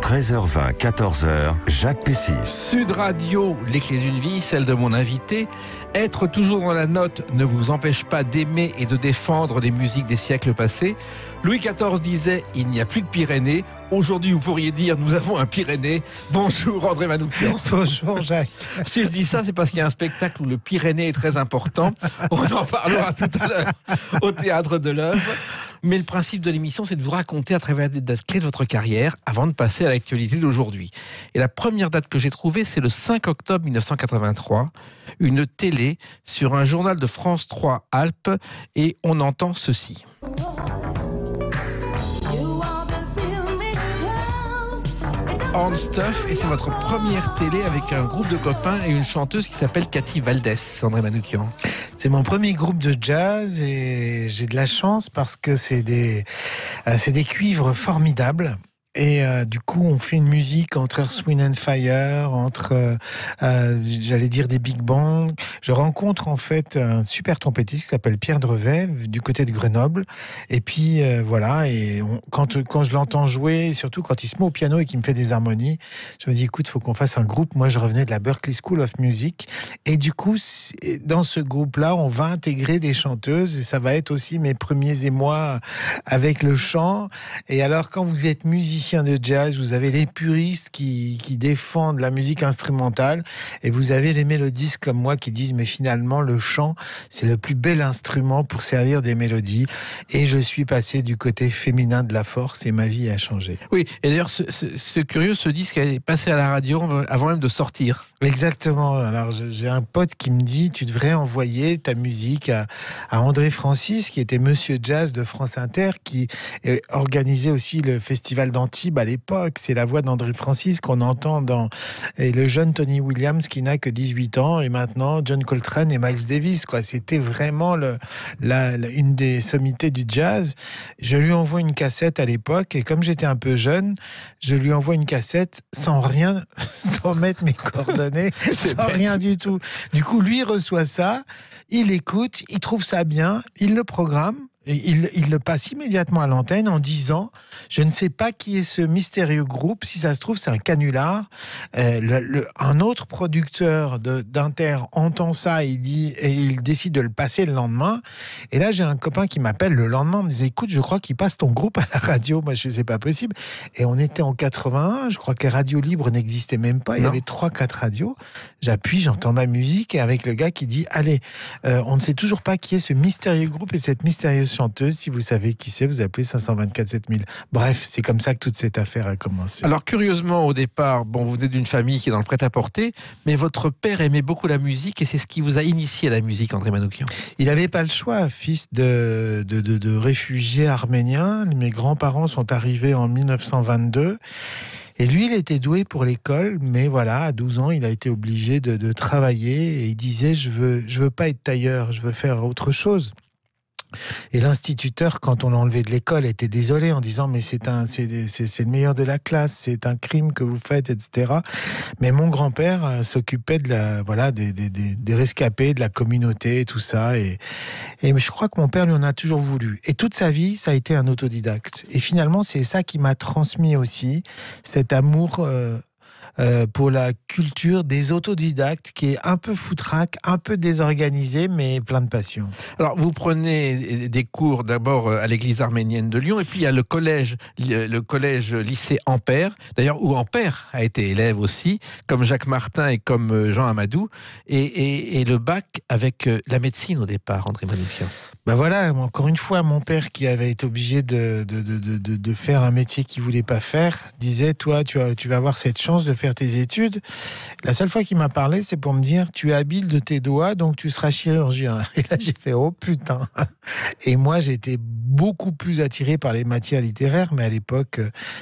13h20, 14h, Jacques Pessis. Sud Radio, les clés d'une vie, celle de mon invité. Être toujours dans la note ne vous empêche pas d'aimer et de défendre les musiques des siècles passés. Louis XIV disait « Il n'y a plus de Pyrénées ». Aujourd'hui, vous pourriez dire « Nous avons un Pyrénées ». Bonjour André Manoukian. Bonjour Jacques. Si je dis ça, c'est parce qu'il y a un spectacle où le Pyrénées est très important. On en parlera tout à l'heure au Théâtre de l'Œuvre. Mais le principe de l'émission, c'est de vous raconter à travers des dates clés de votre carrière avant de passer à l'actualité d'aujourd'hui. Et la première date que j'ai trouvée, c'est le 5 octobre 1983, une télé sur un journal de France 3 Alpes, et on entend ceci. On Stuff, et c'est votre première télé avec un groupe de copains et une chanteuse qui s'appelle Cathy Valdès, André Manoukian. C'est mon premier groupe de jazz et j'ai de la chance parce que c'est des cuivres formidables. Et du coup, on fait une musique entre Earth, Wind and Fire, entre, j'allais dire, des big bands. Je rencontre en fait un super trompettiste qui s'appelle Pierre Drevet, du côté de Grenoble. Et puis voilà, et quand je l'entends jouer, surtout quand il se met au piano et qu'il me fait des harmonies, je me dis, écoute, il faut qu'on fasse un groupe. Moi, je revenais de la Berklee School of Music. Et du coup, dans ce groupe-là, on va intégrer des chanteuses. Et ça va être aussi mes premiers émois avec le chant. Et alors, quand vous êtes musicien de jazz, vous avez les puristes qui défendent la musique instrumentale et vous avez les mélodistes comme moi qui disent mais finalement le chant c'est le plus bel instrument pour servir des mélodies, et je suis passé du côté féminin de la force et ma vie a changé. Oui, et d'ailleurs ce curieux, ce disque est passé à la radio avant même de sortir. Exactement. Alors j'ai un pote qui me dit tu devrais envoyer ta musique à André Francis, qui était Monsieur Jazz de France Inter, qui organisait aussi le festival d'Antibes à l'époque. C'est la voix d'André Francis qu'on entend et le jeune Tony Williams qui n'a que 18 ans, et maintenant John Coltrane et Miles Davis, quoi. C'était vraiment une des sommités du jazz. Je lui envoie une cassette à l'époque, et comme j'étais un peu jeune, je lui envoie une cassette sans rien, sans mettre mes coordonnées, sans rien du tout. Du coup, lui reçoit ça, il écoute, il trouve ça bien, il le programme. Il le passe immédiatement à l'antenne en disant « Je ne sais pas qui est ce mystérieux groupe, si ça se trouve c'est un canular ». Un autre producteur d'Inter entend ça et il décide de le passer le lendemain. Et là, j'ai un copain qui m'appelle le lendemain, me dit « Écoute, je crois qu'il passe ton groupe à la radio ». Moi, je ne sais pas possible. Et on était en 81, je crois que les radios libres n'existaient même pas. Il y avait 3-4 radios. J'appuie, j'entends ma musique, et avec le gars qui dit « Allez, on ne sait toujours pas qui est ce mystérieux groupe et cette mystérieuse chanteuse, si vous savez qui c'est, vous appelez 524 7000. Bref, c'est comme ça que toute cette affaire a commencé. Alors curieusement, au départ, vous venez d'une famille qui est dans le prêt-à-porter, mais votre père aimait beaucoup la musique et c'est ce qui vous a initié à la musique, André Manoukian. Il n'avait pas le choix, fils de réfugiés arméniens. Mes grands-parents sont arrivés en 1922. Et lui, il était doué pour l'école, mais voilà, à 12 ans, il a été obligé de travailler, et il disait, je veux pas être tailleur, je veux faire autre chose. Et l'instituteur, quand on l'a enlevé de l'école, était désolé en disant mais c'est le meilleur de la classe, c'est un crime que vous faites, etc. Mais mon grand-père s'occupait des rescapés, de la communauté, tout ça, et je crois que mon père lui en a toujours voulu. Et toute sa vie, ça a été un autodidacte. Et finalement, c'est ça qui m'a transmis aussi cet amour pour la culture des autodidactes, qui est un peu foutraque, un peu désorganisé, mais plein de passion. Alors, vous prenez des cours d'abord à l'église arménienne de Lyon, et puis il y a le collège-lycée Ampère, d'ailleurs, où Ampère a été élève aussi, comme Jacques Martin et comme Jean Amadou, et le bac avec la médecine au départ, André Manoukian. Ben voilà, encore une fois, mon père, qui avait été obligé de faire un métier qu'il voulait pas faire, disait, toi, tu vas avoir cette chance de faire tes études. La seule fois qu'il m'a parlé, c'est pour me dire, tu es habile de tes doigts, donc tu seras chirurgien. Et là, j'ai fait, oh putain. Et moi, j'étais beaucoup plus attiré par les matières littéraires, mais à l'époque,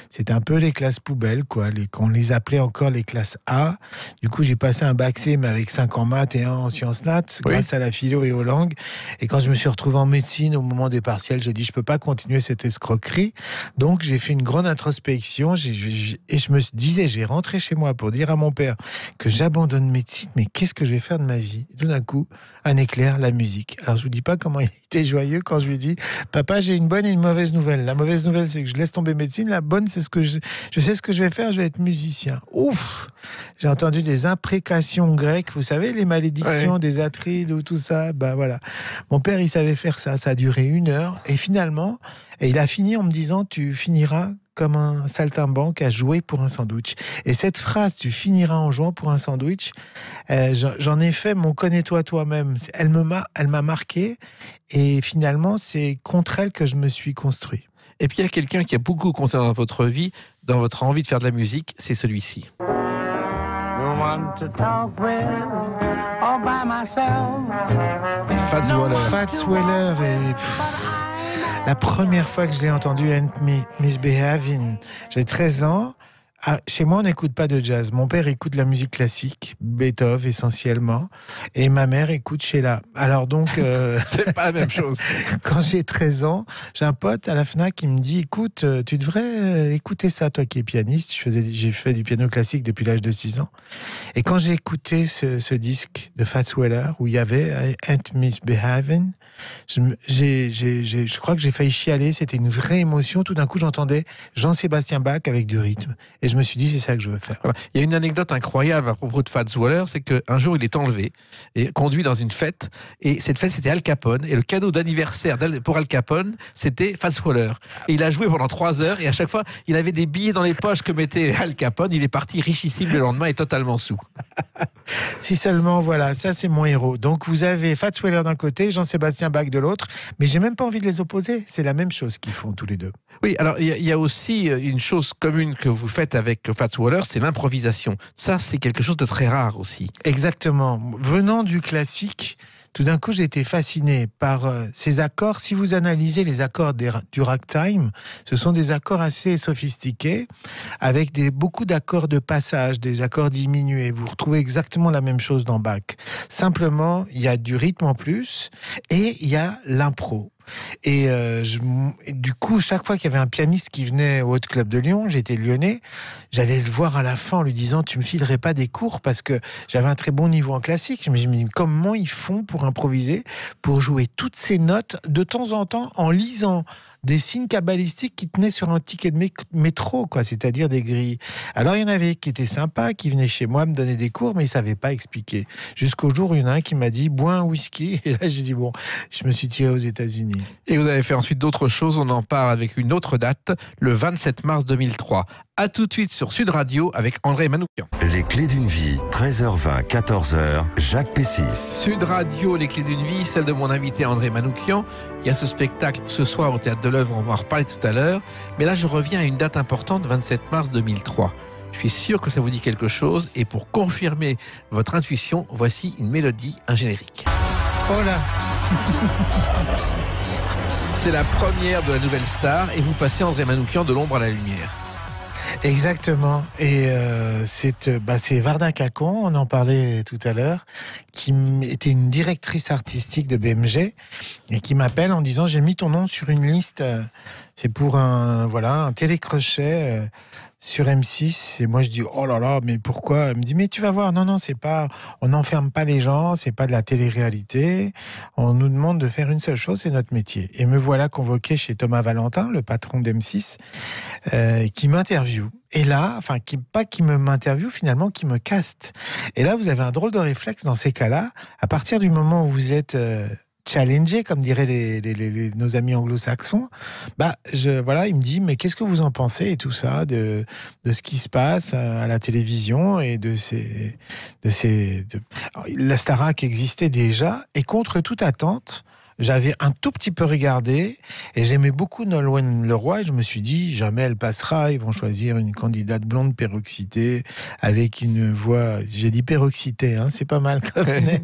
c'était un peu les classes poubelles, quoi. On les appelait encore les classes A. Du coup, j'ai passé un bac C, mais avec 5 en maths et 1 en sciences nat, grâce à la philo et aux langues. Et quand je me suis retrouvé en médecine au moment des partiels. J'ai dit, je peux pas continuer cette escroquerie. Donc, j'ai fait une grande introspection. Et je me disais, j'ai rentré chez moi pour dire à mon père que j'abandonne médecine, mais qu'est-ce que je vais faire de ma vie? Et tout d'un coup, un éclair, la musique. Alors, je vous dis pas comment il était joyeux quand je lui ai dit, papa, j'ai une bonne et une mauvaise nouvelle. La mauvaise nouvelle, c'est que je laisse tomber médecine. La bonne, c'est que je sais ce que je vais faire, je vais être musicien. Ouf! J'ai entendu des imprécations grecques, vous savez, les malédictions des Atrides ou tout ça. Ben voilà. Mon père, il savait faire ça. Ça a duré 1 heure. Et finalement, il a fini en me disant, tu finiras comme un saltimbanque à jouer pour un sandwich. Et cette phrase, tu finiras en jouant pour un sandwich, j'en ai fait mon connais-toi toi-même. Elle m'a marqué. Et finalement, c'est contre elle que je me suis construit. Et puis il y a quelqu'un qui a beaucoup compté dans votre vie, dans votre envie de faire de la musique, c'est celui-ci. Fats Waller. Fats Waller et la première fois que je l'ai entendu, Ain't Misbehavin', j'ai 13 ans. Chez moi, on n'écoute pas de jazz. Mon père écoute la musique classique, Beethoven essentiellement, et ma mère écoute Sheila. Alors donc, c'est pas la même chose. Quand j'ai 13 ans, j'ai un pote à la Fnac qui me dit, écoute, tu devrais écouter ça, toi qui es pianiste. J'ai fait du piano classique depuis l'âge de 6 ans. Et quand j'ai écouté ce disque de Fats Waller, où il y avait Ain't Misbehavin', je crois que j'ai failli chialer. C'était une vraie émotion. Tout d'un coup, j'entendais Jean-Sébastien Bach avec du rythme. Et je me suis dit, c'est ça que je veux faire. Voilà. Il y a une anecdote incroyable à propos de Fats Waller, c'est qu'un jour, il est enlevé et conduit dans une fête. Et cette fête, c'était Al Capone. Et le cadeau d'anniversaire pour Al Capone, c'était Fats Waller. Et il a joué pendant 3 heures. Et à chaque fois, il avait des billets dans les poches que mettait Al Capone. Il est parti richissime le lendemain et totalement sous. Si seulement, voilà, ça c'est mon héros. Donc vous avez Fats Waller d'un côté, Jean-Sébastien Bach de l'autre, mais j'ai même pas envie de les opposer. C'est la même chose qu'ils font tous les deux. Oui, alors il y a aussi une chose commune que vous faites avec Fats Waller, c'est l'improvisation. Ça, c'est quelque chose de très rare aussi. Exactement. Venant du classique, tout d'un coup, j'ai été fasciné par ces accords. Si vous analysez les accords du ragtime, ce sont des accords assez sophistiqués, avec beaucoup d'accords de passage, des accords diminués. Vous retrouvez exactement la même chose dans Bach. Simplement, il y a du rythme en plus et il y a l'impro. Et du coup, chaque fois qu'il y avait un pianiste qui venait au Hot Club de Lyon, j'étais lyonnais, j'allais le voir à la fin en lui disant, tu me filerais pas des cours, parce que j'avais un très bon niveau en classique. Mais je me dis, comment ils font pour improviser, pour jouer toutes ces notes de temps en temps en lisant des signes cabalistiques qui tenaient sur un ticket de métro, quoi, c'est-à-dire des grilles. Alors il y en avait qui étaient sympas, qui venaient chez moi me donner des cours, mais ils savaient pas expliquer. Jusqu'au jour où il y en a un qui m'a dit, bois un whisky. Et là j'ai dit, bon, je me suis tiré aux États-Unis. Et vous avez fait ensuite d'autres choses, on en parle avec une autre date, le 27 mars 2003. À tout de suite sur Sud Radio avec André Manoukian. Les clés d'une vie, 13h20, 14h, Jacques Pessis. Sud Radio, les clés d'une vie, celle de mon invité André Manoukian. Il y a ce spectacle ce soir au Théâtre de l'Œuvre, on va en reparler tout à l'heure. Mais là, je reviens à une date importante, 27 mars 2003. Je suis sûr que ça vous dit quelque chose. Et pour confirmer votre intuition, voici une mélodie, un générique. Oh là. C'est la première de la nouvelle star et vous passez André Manoukian de l'ombre à la lumière. Exactement. Et c'est Varda Cacon, on en parlait tout à l'heure, qui était une directrice artistique de BMG et qui m'appelle en disant, j'ai mis ton nom sur une liste, c'est pour un télécrochet sur M6. Et moi je dis, oh là là, mais pourquoi? Elle me dit, mais tu vas voir, non, c'est pas, on n'enferme pas les gens, c'est pas de la télé-réalité, on nous demande de faire une seule chose, c'est notre métier. Et me voilà convoqué chez Thomas Valentin, le patron d'M6, qui m'interviewe. Et là, qui m'interviewe, finalement, qui me caste. Et là, vous avez un drôle de réflexe dans ces cas-là. À partir du moment où vous êtes challengé, comme diraient nos amis anglo-saxons, il me dit, mais qu'est-ce que vous en pensez et tout ça, de ce qui se passe à la télévision et la Starac existait déjà, et contre toute attente, j'avais un tout petit peu regardé et j'aimais beaucoup Nolwenn Leroy et je me suis dit, jamais elle passera, ils vont choisir une candidate blonde peroxydée avec une voix, j'ai dit peroxydée, hein, c'est pas mal quand même.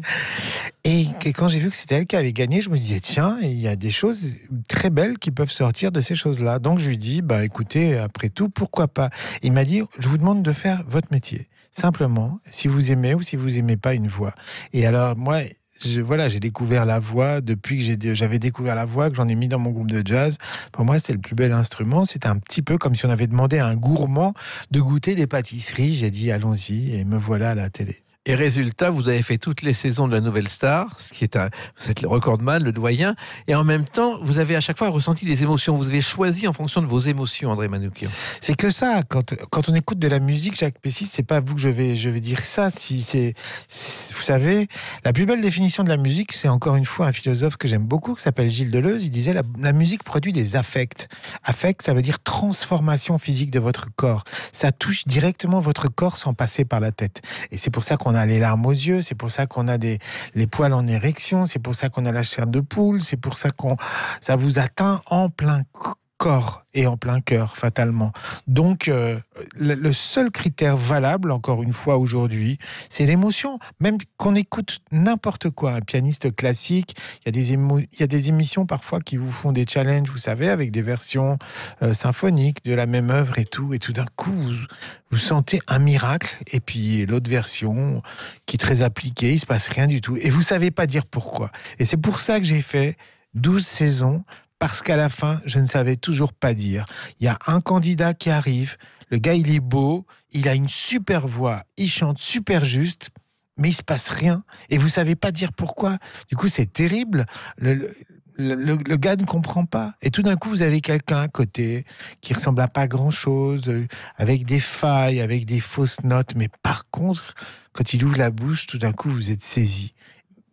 Et quand j'ai vu que c'était elle qui avait gagné, je me disais, tiens, il y a des choses très belles qui peuvent sortir de ces choses-là. Donc je lui dis, écoutez, après tout, pourquoi pas? Il m'a dit, je vous demande de faire votre métier. Simplement, si vous aimez ou si vous aimez pas une voix. Et alors, moi, j'ai découvert la voix depuis que j'avais découvert la voix, que j'en ai mis dans mon groupe de jazz. Pour moi, c'était le plus bel instrument. C'était un petit peu comme si on avait demandé à un gourmand de goûter des pâtisseries. J'ai dit allons-y et me voilà à la télé. Et résultat, vous avez fait toutes les saisons de la Nouvelle Star, ce qui est vous êtes le recordman, le doyen, et en même temps, vous avez à chaque fois ressenti des émotions. Vous avez choisi en fonction de vos émotions, André Manoukian. C'est que ça, quand on écoute de la musique, Jacques Pessis, c'est pas vous que je vais dire ça. Vous savez, la plus belle définition de la musique, c'est encore une fois un philosophe que j'aime beaucoup, qui s'appelle Gilles Deleuze. Il disait la musique produit des affects. Affect, ça veut dire transformation physique de votre corps. Ça touche directement votre corps sans passer par la tête. Et c'est pour ça qu'on a les larmes aux yeux, c'est pour ça qu'on a les poils en érection, c'est pour ça qu'on a la chair de poule, c'est pour ça ça vous atteint en plein corps et en plein cœur, fatalement. Donc, le seul critère valable, encore une fois aujourd'hui, c'est l'émotion. Même qu'on écoute n'importe quoi, un pianiste classique, il y a des émissions parfois qui vous font des challenges, vous savez, avec des versions symphoniques de la même œuvre et tout d'un coup, vous sentez un miracle, et puis l'autre version, qui est très appliquée, il se passe rien du tout. Et vous savez pas dire pourquoi. Et c'est pour ça que j'ai fait 12 saisons, parce qu'à la fin, je ne savais toujours pas dire. Il y a un candidat qui arrive, le gars il est beau, il a une super voix, il chante super juste, mais il se passe rien, et vous savez pas dire pourquoi. Du coup, c'est terrible. Le gars ne comprend pas. Et tout d'un coup, vous avez quelqu'un à côté qui ressemble à pas grand-chose, avec des failles, avec des fausses notes. Mais par contre, quand il ouvre la bouche, tout d'un coup, vous êtes saisi.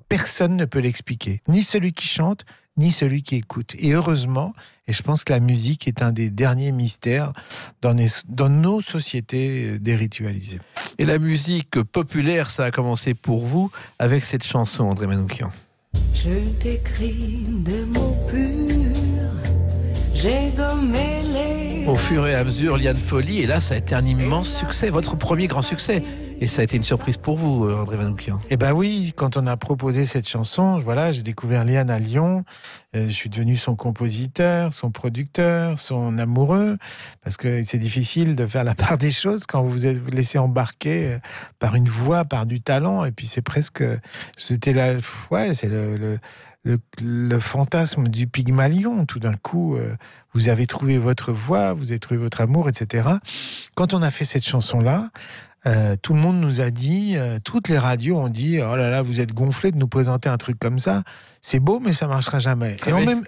Personne ne peut l'expliquer. Ni celui qui chante, ni celui qui écoute. Et heureusement, et je pense que la musique est un des derniers mystères dans nos sociétés déritualisées. Et la musique populaire, ça a commencé pour vous avec cette chanson, André Manoukian. Je t'écris des mots purs, j'ai gommé les... Au fur et à mesure, Liane Folly, et là, ça a été un immense succès, votre premier grand succès. Et ça a été une surprise pour vous, André Manoukian. Eh ben oui, quand on a proposé cette chanson, voilà, j'ai découvert Liane à Lyon. Je suis devenu son compositeur, son producteur, son amoureux, parce que c'est difficile de faire la part des choses quand vous vous êtes laissé embarquer par une voix, par du talent. Et puis c'est le fantasme du Pygmalion. Tout d'un coup, vous avez trouvé votre voix, vous avez trouvé votre amour, etc. Quand on a fait cette chanson-là, tout le monde nous a dit, toutes les radios ont dit, oh là là, vous êtes gonflés de nous présenter un truc comme ça. C'est beau, mais ça marchera jamais.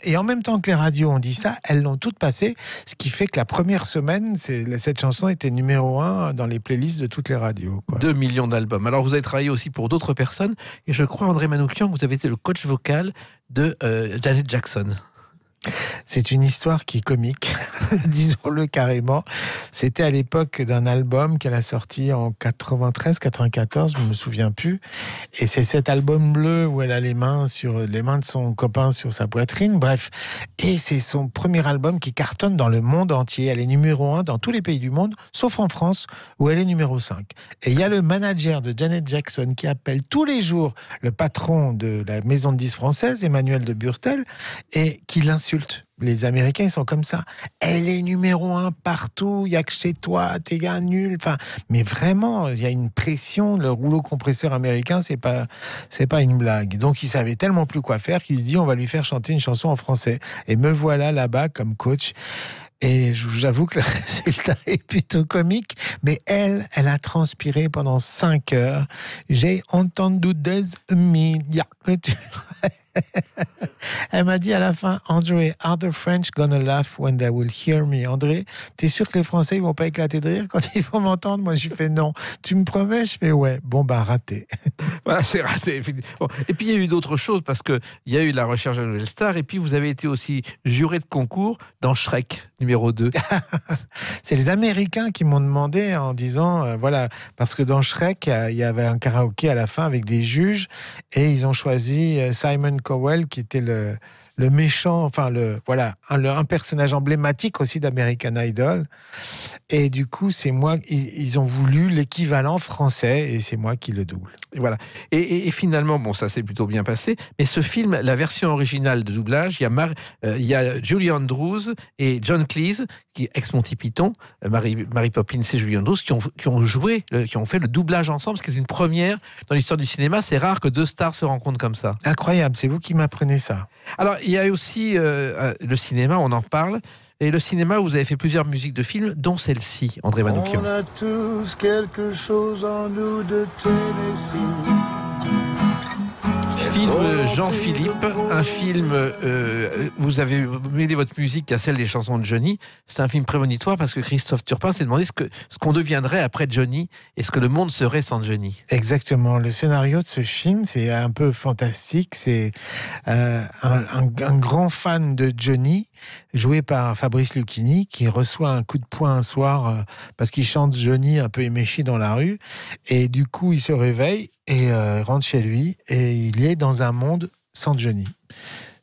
Et en même temps que les radios ont dit ça, elles l'ont toutes passé, ce qui fait que la première semaine, cette chanson était numéro 1 dans les playlists de toutes les radios, quoi. 2 millions d'albums. Alors vous avez travaillé aussi pour d'autres personnes, et je crois, André Manoukian, que vous avez été le coach vocal de Janet Jackson. C'est une histoire qui est comique, disons-le carrément. C'était à l'époque d'un album qu'elle a sorti en 93-94, je ne me souviens plus. Et c'est cet album bleu où elle a les mains de son copain sur sa poitrine. Bref, et c'est son premier album qui cartonne dans le monde entier. Elle est numéro 1 dans tous les pays du monde, sauf en France, où elle est numéro 5. Et il y a le manager de Janet Jackson qui appelle tous les jours le patron de la maison de disques française, Emmanuel de Burtel, et qui l'insulte. Les Américains, ils sont comme ça. Elle est numéro 1 partout, il n'y a que chez toi, t'es gars nul. Enfin, mais vraiment, il y a une pression. Le rouleau compresseur américain, c'est pas une blague. Donc, il savait tellement plus quoi faire qu'il se dit, on va lui faire chanter une chanson en français. Et me voilà là-bas comme coach. Et j'avoue que le résultat est plutôt comique, mais elle a transpiré pendant 5 heures. J'ai entendu des médias. Elle m'a dit à la fin, André, are the French gonna laugh when they will hear me? André, t'es sûr que les Français ils vont pas éclater de rire quand ils vont m'entendre? Moi, je fais non. Tu me promets? Je fais ouais. Bon, bah, raté. Voilà, c'est raté. Bon. Et puis, il y a eu d'autres choses, parce qu'il y a eu la recherche de la nouvelle star, et puis vous avez été aussi juré de concours dans Shrek, numéro 2. C'est les Américains qui m'ont demandé en disant, voilà, parce que dans Shrek, il y avait un karaoké à la fin avec des juges, et ils ont choisi Simon Cowell, qui était le méchant, enfin un personnage emblématique aussi d'American Idol. Et du coup, c'est moi, ils ont voulu l'équivalent français, et c'est moi qui le double. Et voilà. Et finalement, bon, ça s'est plutôt bien passé. Mais ce film, la version originale de doublage, il y a Julie Andrews et John Cleese, qui ex-Monty Python, Mary Poppins et Julie Andrews, qui ont fait le doublage ensemble, ce qui est une première dans l'histoire du cinéma. C'est rare que deux stars se rencontrent comme ça. Incroyable, c'est vous qui m'apprenez ça. Alors, il y a aussi le cinéma, on en parle. Et le cinéma, vous avez fait plusieurs musiques de films, dont celle-ci, André Manoukian. On a tous quelque chose en nous de Tennessee. Film Jean-Philippe, un film, vous avez mêlé votre musique à celle des chansons de Johnny. C'est un film prémonitoire parce que Christophe Turpin s'est demandé ce qu'on deviendrait après Johnny et ce que le monde serait sans Johnny. Exactement. Le scénario de ce film, c'est un peu fantastique. C'est un grand fan de Johnny, joué par Fabrice Lucchini, qui reçoit un coup de poing un soir parce qu'il chante Johnny un peu éméché dans la rue. Et du coup, il se réveille et rentre chez lui et il est dans un monde sans Johnny.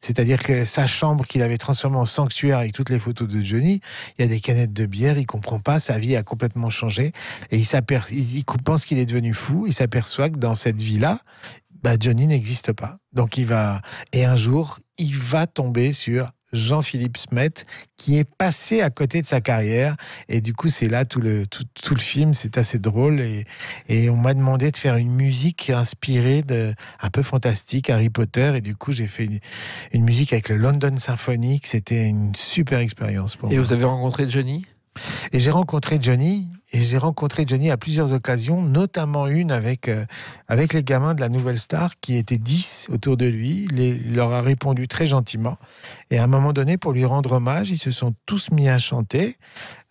C'est-à-dire que sa chambre qu'il avait transformée en sanctuaire avec toutes les photos de Johnny, il y a des canettes de bière, il comprend pas, sa vie a complètement changé et il pense qu'il est devenu fou, il s'aperçoit que dans cette vie-là, Johnny n'existe pas. Donc un jour, il va tomber sur Jean-Philippe Smet, qui est passé à côté de sa carrière. Et du coup, c'est là tout le film, c'est assez drôle. Et on m'a demandé de faire une musique inspirée un peu fantastique, Harry Potter. Et du coup, j'ai fait une musique avec le London Symphonic. C'était une super expérience pour moi. Et vous avez rencontré Johnny ? Et j'ai rencontré Johnny à plusieurs occasions, notamment une avec les gamins de la Nouvelle Star qui étaient 10 autour de lui. Il leur a répondu très gentiment. Et à un moment donné, pour lui rendre hommage, ils se sont tous mis à chanter.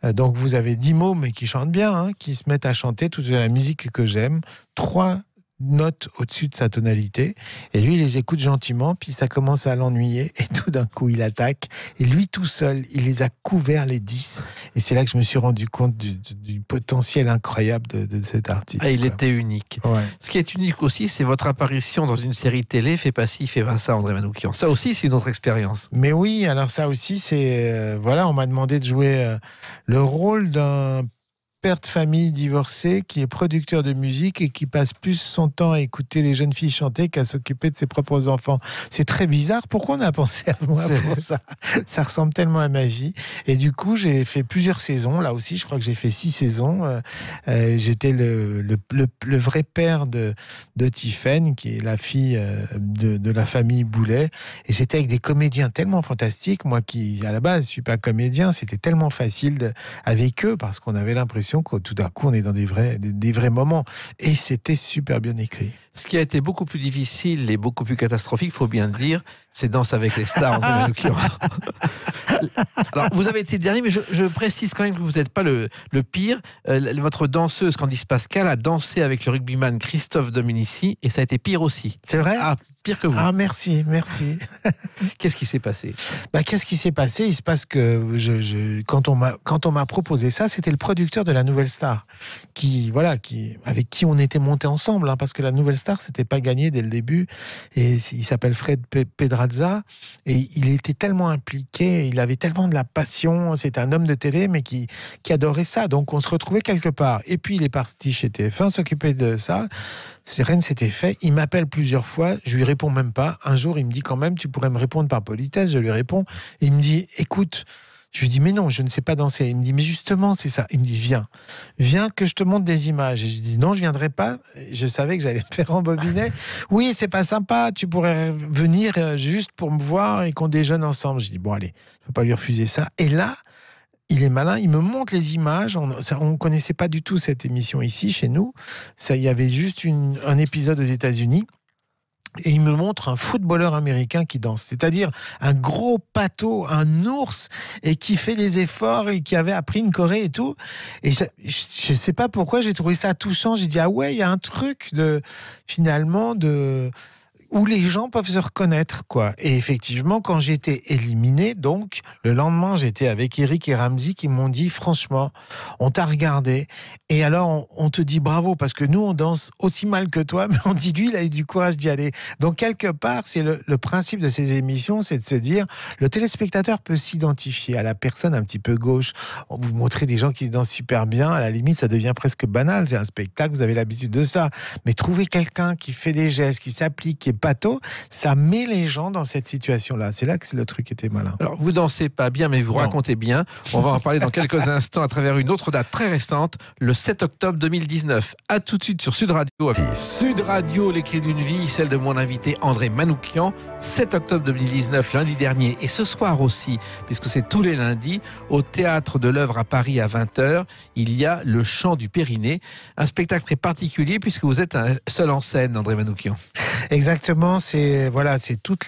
Donc vous avez 10 mots, mais qui chantent bien, qui se mettent à chanter toute la musique que j'aime. 3 notes au-dessus de sa tonalité, et lui il les écoute gentiment, puis ça commence à l'ennuyer et tout d'un coup il attaque, et lui tout seul il les a couverts les 10, et c'est là que je me suis rendu compte du potentiel incroyable de cet artiste. Il était unique. Ouais. Ce qui est unique aussi, c'est votre apparition dans une série télé, Fais pas ci, fais pas ça, André Manoukian. Ça aussi c'est une autre expérience. Mais oui, alors ça aussi c'est on m'a demandé de jouer le rôle d'un père de famille divorcé qui est producteur de musique et qui passe plus son temps à écouter les jeunes filles chanter qu'à s'occuper de ses propres enfants. C'est très bizarre. Pourquoi on a pensé à moi pour ça ? Ça ressemble tellement à ma vie. Et du coup, j'ai fait plusieurs saisons. Là aussi, je crois que j'ai fait 6 saisons. J'étais le vrai père de Tiffaine, qui est la fille de la famille Boulet. Et j'étais avec des comédiens tellement fantastiques. Moi qui, à la base, suis pas comédien, c'était tellement facile avec eux parce qu'on avait l'impression que tout d'un coup on est dans des vrais moments, et c'était super bien écrit. Ce qui a été beaucoup plus difficile et beaucoup plus catastrophique, faut bien le dire, c'est Danse avec les stars, André Manoukian. Alors vous avez été dernier, mais je précise quand même que vous n'êtes pas le pire. Votre danseuse Candice Pascal a dansé avec le rugbyman Christophe Dominici, et ça a été pire aussi. C'est vrai ? Ah, pire que vous. Ah, merci. Qu'est-ce qui s'est passé ? Qu'est-ce qui s'est passé ? Il se passe que quand on m'a proposé ça, c'était le producteur de la Nouvelle Star, avec qui on était monté ensemble, parce que la Nouvelle Star, c'était pas gagné dès le début. Et il s'appelle Fred Pedrazza, et il était tellement impliqué, il avait tellement de la passion. C'était un homme de télé, mais qui adorait ça. Donc on se retrouvait quelque part. Et puis il est parti chez TF1 s'occuper de ça. Rien ne s'était fait. Il m'appelle plusieurs fois, je lui réponds même pas. Un jour, il me dit quand même, tu pourrais me répondre par politesse. Je lui réponds. Il me dit, écoute. Je lui dis, mais non, je ne sais pas danser. Il me dit, mais justement, c'est ça. Il me dit, viens que je te montre des images. Et je dis, non, je viendrai pas. Je savais que j'allais me faire embobiner. Oui, c'est pas sympa. Tu pourrais venir juste pour me voir et qu'on déjeune ensemble. Je dis, bon, allez, je peux pas lui refuser ça. Et là, il est malin, il me montre les images. On connaissait pas du tout cette émission ici, chez nous. Il y avait juste un épisode aux États-Unis. Et il me montre un footballeur américain qui danse, c'est-à-dire un gros pâteau, un ours, et qui fait des efforts et qui avait appris une choré et tout. Et je sais pas pourquoi j'ai trouvé ça touchant. J'ai dit, ah ouais, il y a un truc finalement où les gens peuvent se reconnaître, quoi. Et effectivement, quand j'ai été éliminé, donc, le lendemain, j'étais avec Eric et Ramzy qui m'ont dit, franchement, on t'a regardé, et alors on te dit bravo, parce que nous, on danse aussi mal que toi, mais on dit, lui, il a eu du courage d'y aller. Donc, quelque part, c'est le principe de ces émissions, c'est de se dire, le téléspectateur peut s'identifier à la personne un petit peu gauche. On vous montrez des gens qui dansent super bien, à la limite, ça devient presque banal, c'est un spectacle, vous avez l'habitude de ça. Mais trouver quelqu'un qui fait des gestes, qui s'applique, qui est pâteau, ça met les gens dans cette situation-là. C'est là que le truc était malin. Alors, vous dansez pas bien, mais vous racontez bien. On va en parler dans quelques instants à travers une autre date très récente, le 7 octobre 2019. À tout de suite sur Sud Radio. Sud Radio, les clés d'une vie, celle de mon invité André Manoukian. 7 octobre 2019, lundi dernier, et ce soir aussi, puisque c'est tous les lundis, au Théâtre de l'Œuvre à Paris à 20h, il y a le Chant du Périnée. Un spectacle très particulier puisque vous êtes un seul en scène, André Manoukian. Exactement, c'est toute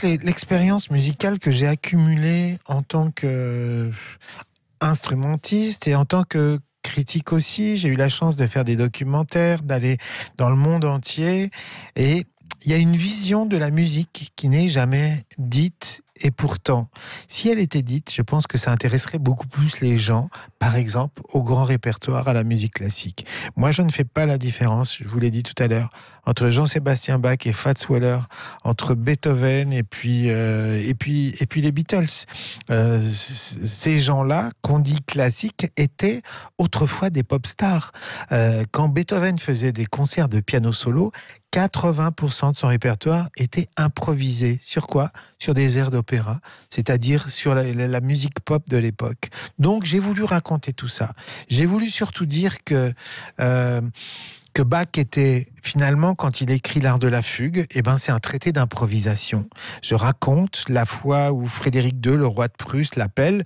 l'expérience musicale que j'ai accumulée en tant qu'instrumentiste et en tant que critique aussi. J'ai eu la chance de faire des documentaires, d'aller dans le monde entier, et il y a une vision de la musique qui n'est jamais dite. Et pourtant, si elle était dite, je pense que ça intéresserait beaucoup plus les gens, par exemple, au grand répertoire, à la musique classique. Moi, je ne fais pas la différence, je vous l'ai dit tout à l'heure, entre Jean-Sébastien Bach et Fats Waller, entre Beethoven et puis les Beatles. Ces gens-là, qu'on dit classiques, étaient autrefois des pop stars. Quand Beethoven faisait des concerts de piano solo, 80% de son répertoire était improvisé. Sur quoi ? Sur des airs d'opéra, c'est-à-dire sur la musique pop de l'époque. Donc j'ai voulu raconter tout ça. J'ai voulu surtout dire que Bach était finalement, quand il écrit l'art de la fugue, c'est un traité d'improvisation. Je raconte la fois où Frédéric II, le roi de Prusse, l'appelle.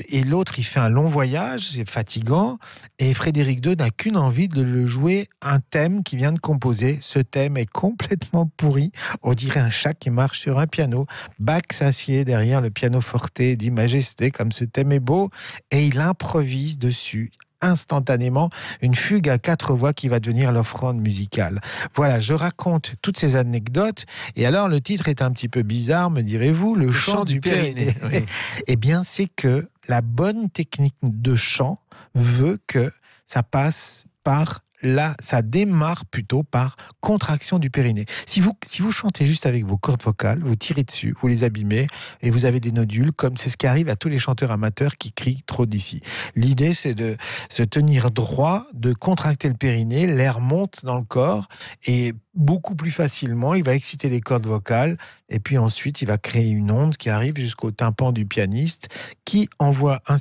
Et l'autre, il fait un long voyage, c'est fatigant, et Frédéric II n'a qu'une envie de le jouer un thème qu'il vient de composer. Ce thème est complètement pourri, on dirait un chat qui marche sur un piano. Bach s'assied derrière le pianoforte et dit « Majesté, comme ce thème est beau », et il improvise dessus instantanément une fugue à 4 voix qui va devenir l'offrande musicale. Voilà, je raconte toutes ces anecdotes, et alors le titre est un petit peu bizarre, me direz-vous, le chant du Périnée. Oui. Eh bien, c'est que la bonne technique de chant veut que ça passe par là, ça démarre plutôt par contraction du périnée. Si vous chantez juste avec vos cordes vocales, vous tirez dessus, vous les abîmez et vous avez des nodules, comme c'est ce qui arrive à tous les chanteurs amateurs qui crient trop d'ici. L'idée, c'est de se tenir droit, de contracter le périnée, l'air monte dans le corps et beaucoup plus facilement, il va exciter les cordes vocales et puis ensuite il va créer une onde qui arrive jusqu'au tympan du pianiste qui envoie un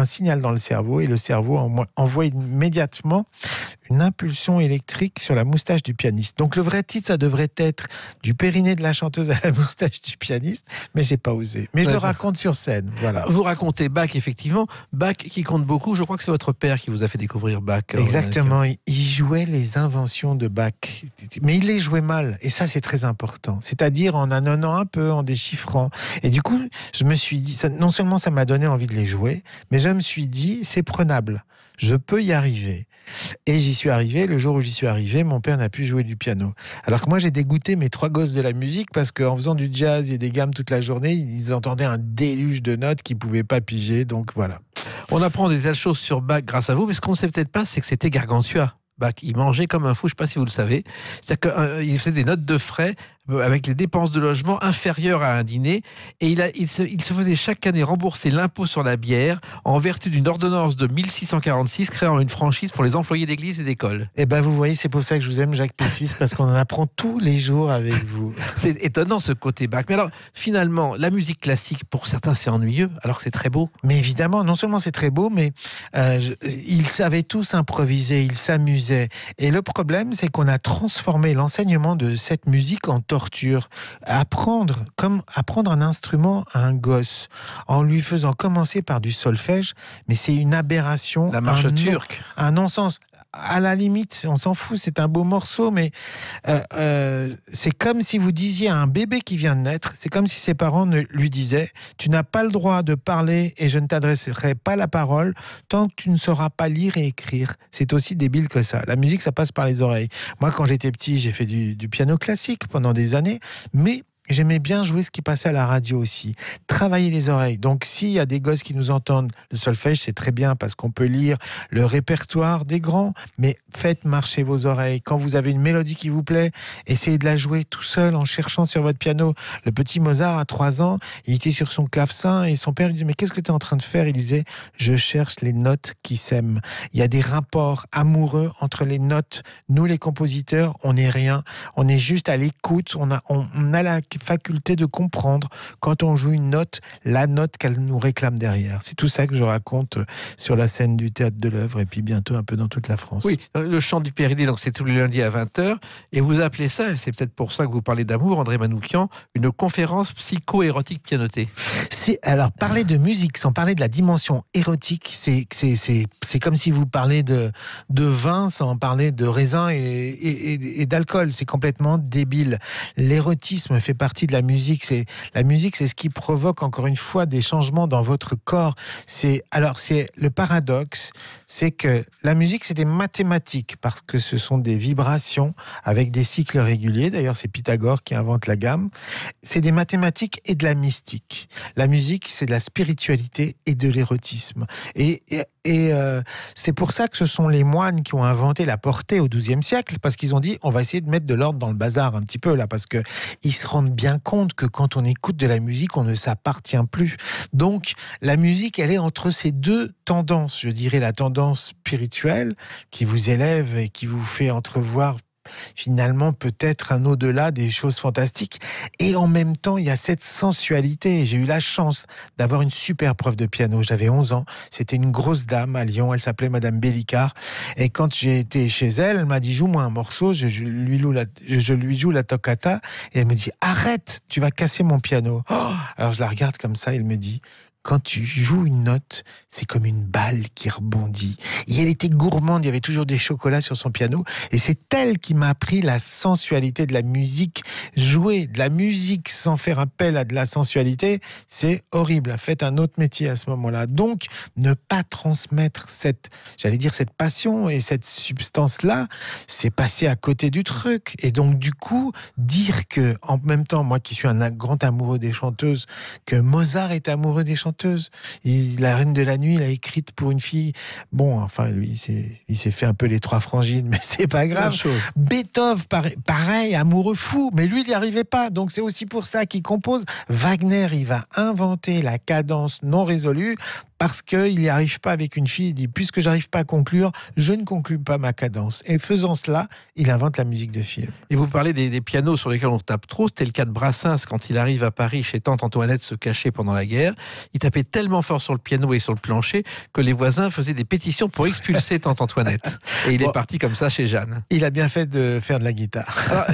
signal dans le cerveau, et le cerveau envoie immédiatement une impulsion électrique sur la moustache du pianiste. Donc le vrai titre, ça devrait être du périnée de la chanteuse à la moustache du pianiste, mais j'ai pas osé. Mais je le raconte sur scène, voilà. Vous racontez Bach, effectivement. Bach qui compte beaucoup, je crois que c'est votre père qui vous a fait découvrir Bach. Exactement, il jouait les inventions de Bach, mais il les jouait mal, et ça c'est très important, c'est-à-dire en annonnant un peu, en déchiffrant. Et du coup, je me suis dit, non seulement ça m'a donné envie de les jouer, mais je me suis dit, c'est prenable, je peux y arriver. Et j'y suis arrivé. Le jour où j'y suis arrivé, mon père n'a pu jouer du piano. Alors que moi, j'ai dégoûté mes 3 gosses de la musique, parce qu'en faisant du jazz et des gammes toute la journée, ils entendaient un déluge de notes qu'ils ne pouvaient pas piger. Donc voilà. On apprend des tas de choses sur Bach grâce à vous, mais ce qu'on ne sait peut-être pas, c'est que c'était gargantua. Bach, il mangeait comme un fou, je ne sais pas si vous le savez. C'est-à-dire qu'il faisait des notes de frais avec les dépenses de logement inférieures à un dîner, et il se faisait chaque année rembourser l'impôt sur la bière en vertu d'une ordonnance de 1646 créant une franchise pour les employés d'église et d'école. Et vous voyez, c'est pour ça que je vous aime, Jacques Pessis, parce qu'on en apprend tous les jours avec vous. C'est étonnant ce côté Bach. Mais alors, finalement, la musique classique, pour certains, c'est ennuyeux, alors que c'est très beau. Mais évidemment, non seulement c'est très beau, mais ils savaient tous improviser, ils s'amusaient. Et le problème, c'est qu'on a transformé l'enseignement de cette musique en torture. Apprendre un instrument à un gosse en lui faisant commencer par du solfège, mais c'est une aberration. La marche turque. Un non-sens. à la limite, on s'en fout, c'est un beau morceau, mais c'est comme si vous disiez à un bébé qui vient de naître, c'est comme si ses parents lui disaient « Tu n'as pas le droit de parler et je ne t'adresserai pas la parole tant que tu ne sauras pas lire et écrire. » C'est aussi débile que ça. La musique, ça passe par les oreilles. Moi, quand j'étais petit, j'ai fait du piano classique pendant des années, mais j'aimais bien jouer ce qui passait à la radio aussi. Travailler les oreilles. Donc, s'il y a des gosses qui nous entendent, le solfège, c'est très bien parce qu'on peut lire le répertoire des grands, mais faites marcher vos oreilles. Quand vous avez une mélodie qui vous plaît, essayez de la jouer tout seul en cherchant sur votre piano. Le petit Mozart, à 3 ans, il était sur son clavecin et son père lui disait « Mais qu'est-ce que tu es en train de faire ?» Il disait « Je cherche les notes qui s'aiment. » Il y a des rapports amoureux entre les notes. Nous, les compositeurs, on n'est rien. On est juste à l'écoute. On a la faculté de comprendre quand on joue une note, la note qu'elle nous réclame derrière. C'est tout ça que je raconte sur la scène du Théâtre de l'Œuvre et puis bientôt un peu dans toute la France. Oui, le chant du Pyrénées, donc c'est tous les lundis à 20h et vous appelez ça, et c'est peut-être pour ça que vous parlez d'amour, André Manoukian, une conférence psycho-érotique pianotée. Alors, parler de musique sans parler de la dimension érotique, c'est comme si vous parlez de vin sans parler de raisin et d'alcool. C'est complètement débile. L'érotisme fait partie de la musique. La musique, c'est ce qui provoque encore une fois des changements dans votre corps. C'est le paradoxe, c'est que la musique, c'est des mathématiques parce que ce sont des vibrations avec des cycles réguliers. D'ailleurs, c'est Pythagore qui invente la gamme. C'est des mathématiques et de la mystique. La musique, c'est de la spiritualité et de l'érotisme. Et c'est pour ça que ce sont les moines qui ont inventé la portée au XIIe siècle, parce qu'ils ont dit on va essayer de mettre de l'ordre dans le bazar un petit peu là, parce que ils se rendent bien compte que quand on écoute de la musique, on ne s'appartient plus. Donc la musique, elle est entre ces deux tendances. Je dirais la tendance spirituelle qui vous élève et qui vous fait entrevoir finalement peut-être un au-delà des choses fantastiques, et en même temps il y a cette sensualité. J'ai eu la chance d'avoir une super prof de piano, j'avais 11 ans, c'était une grosse dame à Lyon, elle s'appelait Madame Bellicard, et quand j'ai été chez elle, elle m'a dit joue-moi un morceau, je lui joue la toccata, et elle me dit arrête, tu vas casser mon piano. Alors je la regarde comme ça, elle me dit quand tu joues une note, c'est comme une balle qui rebondit. Et elle était gourmande, il y avait toujours des chocolats sur son piano. Et c'est elle qui m'a appris la sensualité de la musique. Jouer de la musique sans faire appel à de la sensualité, c'est horrible. Faites un autre métier à ce moment-là. Donc, ne pas transmettre cette passion et cette substance-là, c'est passer à côté du truc. Et donc, du coup, dire que, en même temps, moi qui suis un grand amoureux des chanteuses, que Mozart est amoureux des chanteuses, la Reine de la Nuit, il a écrite pour une fille. Bon, enfin, lui, il s'est fait un peu les trois frangines, mais c'est pas grave. Beethoven, pareil, amoureux fou, mais lui, il n'y arrivait pas. Donc, c'est aussi pour ça qu'il compose. Wagner, il va inventer la cadence non résolue parce qu'il n'y arrive pas avec une fille. Il dit, puisque j'arrive pas à conclure, je ne conclue pas ma cadence. Et faisant cela, il invente la musique de film. Et vous parlez des pianos sur lesquels on tape trop. C'était le cas de Brassens quand il arrive à Paris chez tante Antoinette se cacher pendant la guerre. Il tapait tellement fort sur le piano et sur le plancher que les voisins faisaient des pétitions pour expulser tante Antoinette. Et il est parti comme ça chez Jeanne. Il a bien fait de faire de la guitare. Alors,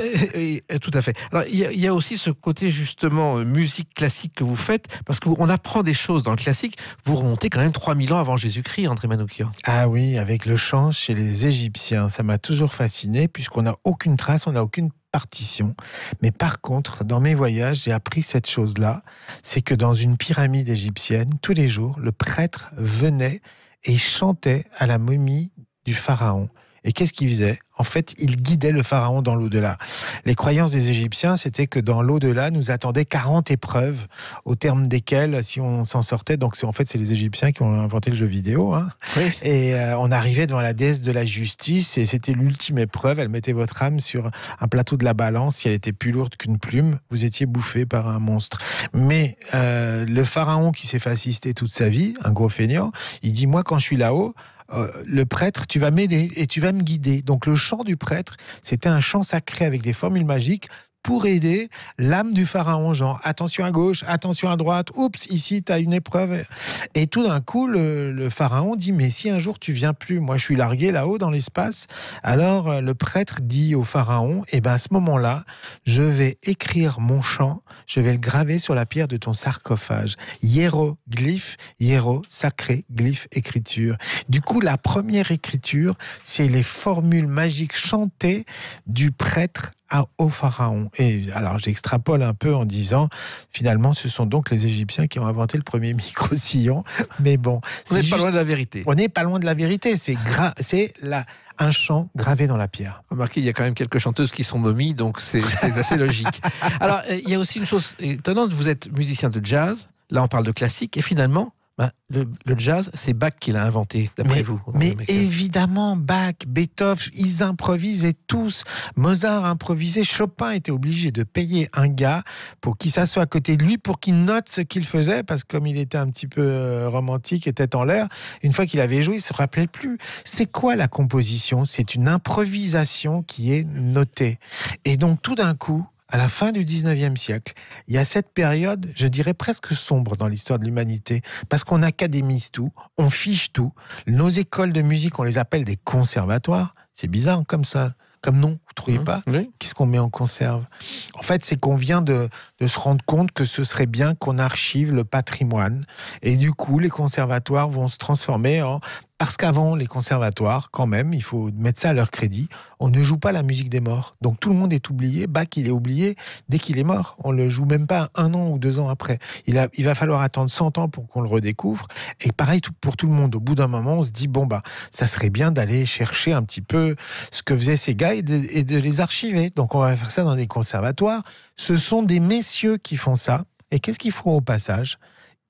tout à fait. Alors, il y a aussi ce côté justement musique classique que vous faites, parce qu'on apprend des choses dans le classique. Vous remontez quand même 3000 ans avant Jésus-Christ, André Manoukian. Ah oui, avec le chant chez les Égyptiens. Ça m'a toujours fasciné, puisqu'on n'a aucune trace, on n'a aucune partition. Mais par contre, dans mes voyages, j'ai appris cette chose-là, c'est que dans une pyramide égyptienne, tous les jours, le prêtre venait et chantait à la momie du pharaon. Et qu'est-ce qu'il faisait ? En fait, il guidait le pharaon dans l'au-delà. Les croyances des Égyptiens, c'était que dans l'au-delà, nous attendaient 40 épreuves, au terme desquelles, si on s'en sortait, donc c'est les Égyptiens qui ont inventé le jeu vidéo, hein. Oui. Et on arrivait devant la déesse de la justice, et c'était l'ultime épreuve. Elle mettait votre âme sur un plateau de la balance. Si elle était plus lourde qu'une plume, vous étiez bouffé par un monstre. Mais le pharaon qui s'est fait assister toute sa vie, un gros feignant, il dit, moi, quand je suis là-haut, le prêtre, tu vas m'aider et tu vas me guider. Donc le chant du prêtre, c'était un chant sacré avec des formules magiques pour aider l'âme du pharaon, genre attention à gauche, attention à droite, oups, ici tu as une épreuve. Et tout d'un coup, le pharaon dit, mais si un jour tu viens plus, moi je suis largué là-haut dans l'espace, alors le prêtre dit au pharaon, et ben à ce moment-là, je vais écrire mon chant, je vais le graver sur la pierre de ton sarcophage. Hiéroglyphe, hiéro, sacré, glyphe, écriture. Du coup, la première écriture, c'est les formules magiques chantées du prêtre au pharaon. Et alors j'extrapole un peu en disant, finalement, ce sont donc les Égyptiens qui ont inventé le premier micro-sillon. Mais bon, on n'est pas loin de la vérité. On n'est pas loin de la vérité. C'est un chant gravé dans la pierre. Remarquez, il y a quand même quelques chanteuses qui sont momies, donc c'est assez logique. Alors, il y a aussi une chose étonnante, vous êtes musicien de jazz, là on parle de classique, et finalement, le jazz, c'est Bach qui l'a inventé, d'après vous. Mais évidemment, Bach, Beethoven, ils improvisaient tous. Mozart improvisait, Chopin était obligé de payer un gars pour qu'il s'assoie à côté de lui, pour qu'il note ce qu'il faisait, parce que comme il était un petit peu romantique et tête en l'air, une fois qu'il avait joué, il ne se rappelait plus. C'est quoi la composition ? C'est une improvisation qui est notée. Et donc tout d'un coup, à la fin du 19e siècle, il y a cette période, je dirais presque sombre dans l'histoire de l'humanité, parce qu'on académise tout, on fiche tout. Nos écoles de musique, on les appelle des conservatoires. C'est bizarre comme ça, comme nom, vous trouvez pas ? Oui. Qu'est-ce qu'on met en conserve ? En fait, c'est qu'on vient de se rendre compte que ce serait bien qu'on archive le patrimoine. Et du coup, les conservatoires vont se transformer en... Parce qu'avant, les conservatoires, quand même, il faut mettre ça à leur crédit, on ne joue pas la musique des morts. Donc tout le monde est oublié. Bach, il est oublié dès qu'il est mort. On ne le joue même pas 1 an ou 2 ans après. Il va falloir attendre 100 ans pour qu'on le redécouvre. Et pareil pour tout le monde. Au bout d'un moment, on se dit, ça serait bien d'aller chercher un petit peu ce que faisaient ces gars et de les archiver. Donc on va faire ça dans des conservatoires. Ce sont des messieurs qui font ça. Et qu'est-ce qu'ils font au passage ?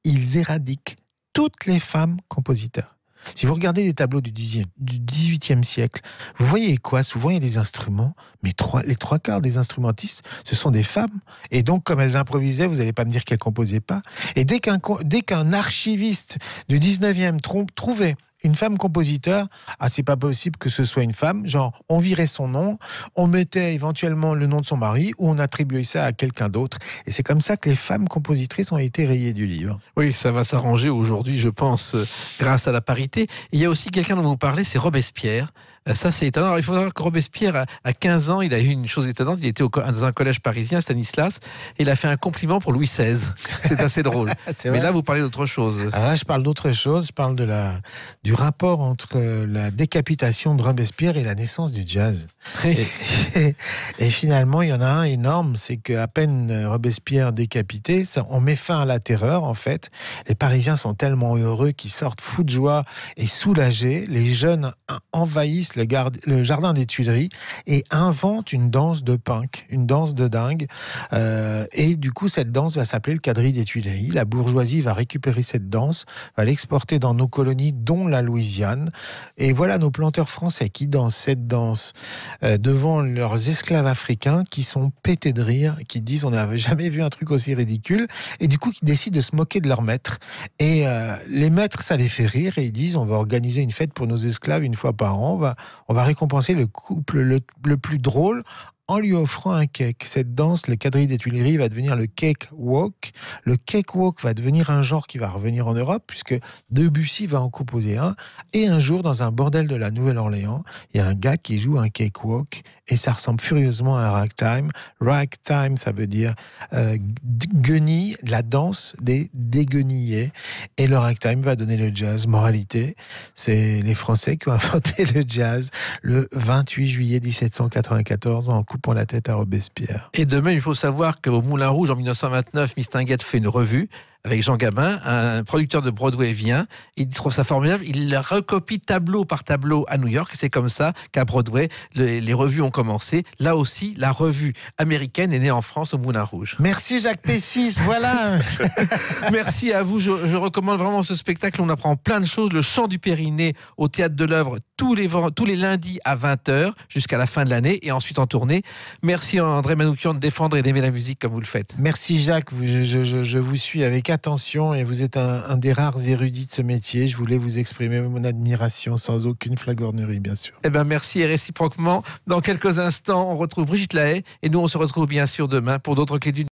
Ils éradiquent toutes les femmes compositeurs. Si vous regardez des tableaux du 18e siècle, vous voyez quoi ? Souvent, il y a des instruments, mais les 3/4 des instrumentistes, ce sont des femmes. Et donc, comme elles improvisaient, vous n'allez pas me dire qu'elles ne composaient pas. Et dès qu'un archiviste du 19e trouvait une femme compositeur, c'est pas possible que ce soit une femme, genre on virait son nom, on mettait éventuellement le nom de son mari ou on attribuait ça à quelqu'un d'autre. Et c'est comme ça que les femmes compositrices ont été rayées du livre. Oui, ça va s'arranger aujourd'hui, je pense, grâce à la parité. Et il y a aussi quelqu'un dont vous parlez, c'est Robespierre. Ça, c'est étonnant. Alors, il faut savoir que Robespierre, à 15 ans, il a eu une chose étonnante. Il était dans un collège parisien, Stanislas, et il a fait un compliment pour Louis XVI. C'est assez drôle. Mais là, vous parlez d'autre chose. Alors là, je parle d'autre chose. Je parle du rapport entre la décapitation de Robespierre et la naissance du jazz. Et finalement, il y en a un énorme, c'est qu'à peine Robespierre décapité, on met fin à la terreur, en fait. Les Parisiens sont tellement heureux qu'ils sortent fous de joie et soulagés. Les jeunes envahissent le jardin des Tuileries et inventent une danse de punk, une danse de dingue. Et du coup, cette danse va s'appeler le quadrille des Tuileries. La bourgeoisie va récupérer cette danse, va l'exporter dans nos colonies, dont la Louisiane. Et voilà nos planteurs français qui dansent cette danse devant leurs esclaves africains qui sont pétés de rire, qui disent on n'avait jamais vu un truc aussi ridicule, et du coup qui décident de se moquer de leurs maîtres. Et les maîtres, ça les fait rire, et ils disent on va organiser une fête pour nos esclaves une fois par an, on va récompenser le couple le plus drôle en lui offrant un cake. Cette danse, le quadrille des Tuileries, va devenir le cake walk. Le cake walk va devenir un genre qui va revenir en Europe, puisque Debussy va en composer un. Et un jour, dans un bordel de la Nouvelle-Orléans, il y a un gars qui joue un cake walk, et ça ressemble furieusement à un ragtime. Ragtime, ça veut dire guenille, la danse des déguenillés. Et le ragtime va donner le jazz. Moralité, c'est les Français qui ont inventé le jazz le 28 juillet 1794 en coupant la tête à Robespierre. Et de même, il faut savoir qu'au Moulin Rouge, en 1929, Mistinguett fait une revue avec Jean Gabin, un producteur de Broadway vient, il trouve ça formidable, il la recopie tableau par tableau à New York, et c'est comme ça qu'à Broadway, les revues ont commencé. Là aussi, la revue américaine est née en France au Moulin Rouge. Merci Jacques Pessis, voilà. Merci à vous, je recommande vraiment ce spectacle, on apprend plein de choses, le chant du Périnée au Théâtre de l'Œuvre, tous les lundis à 20h jusqu'à la fin de l'année et ensuite en tournée. Merci André Manoukian de défendre et d'aimer la musique comme vous le faites. Merci Jacques, je vous suis avec attention et vous êtes un des rares érudits de ce métier. Je voulais vous exprimer mon admiration sans aucune flagornerie, bien sûr. Eh ben merci et réciproquement. Dans quelques instants, on retrouve Brigitte Lahaie et nous on se retrouve bien sûr demain pour d'autres clés du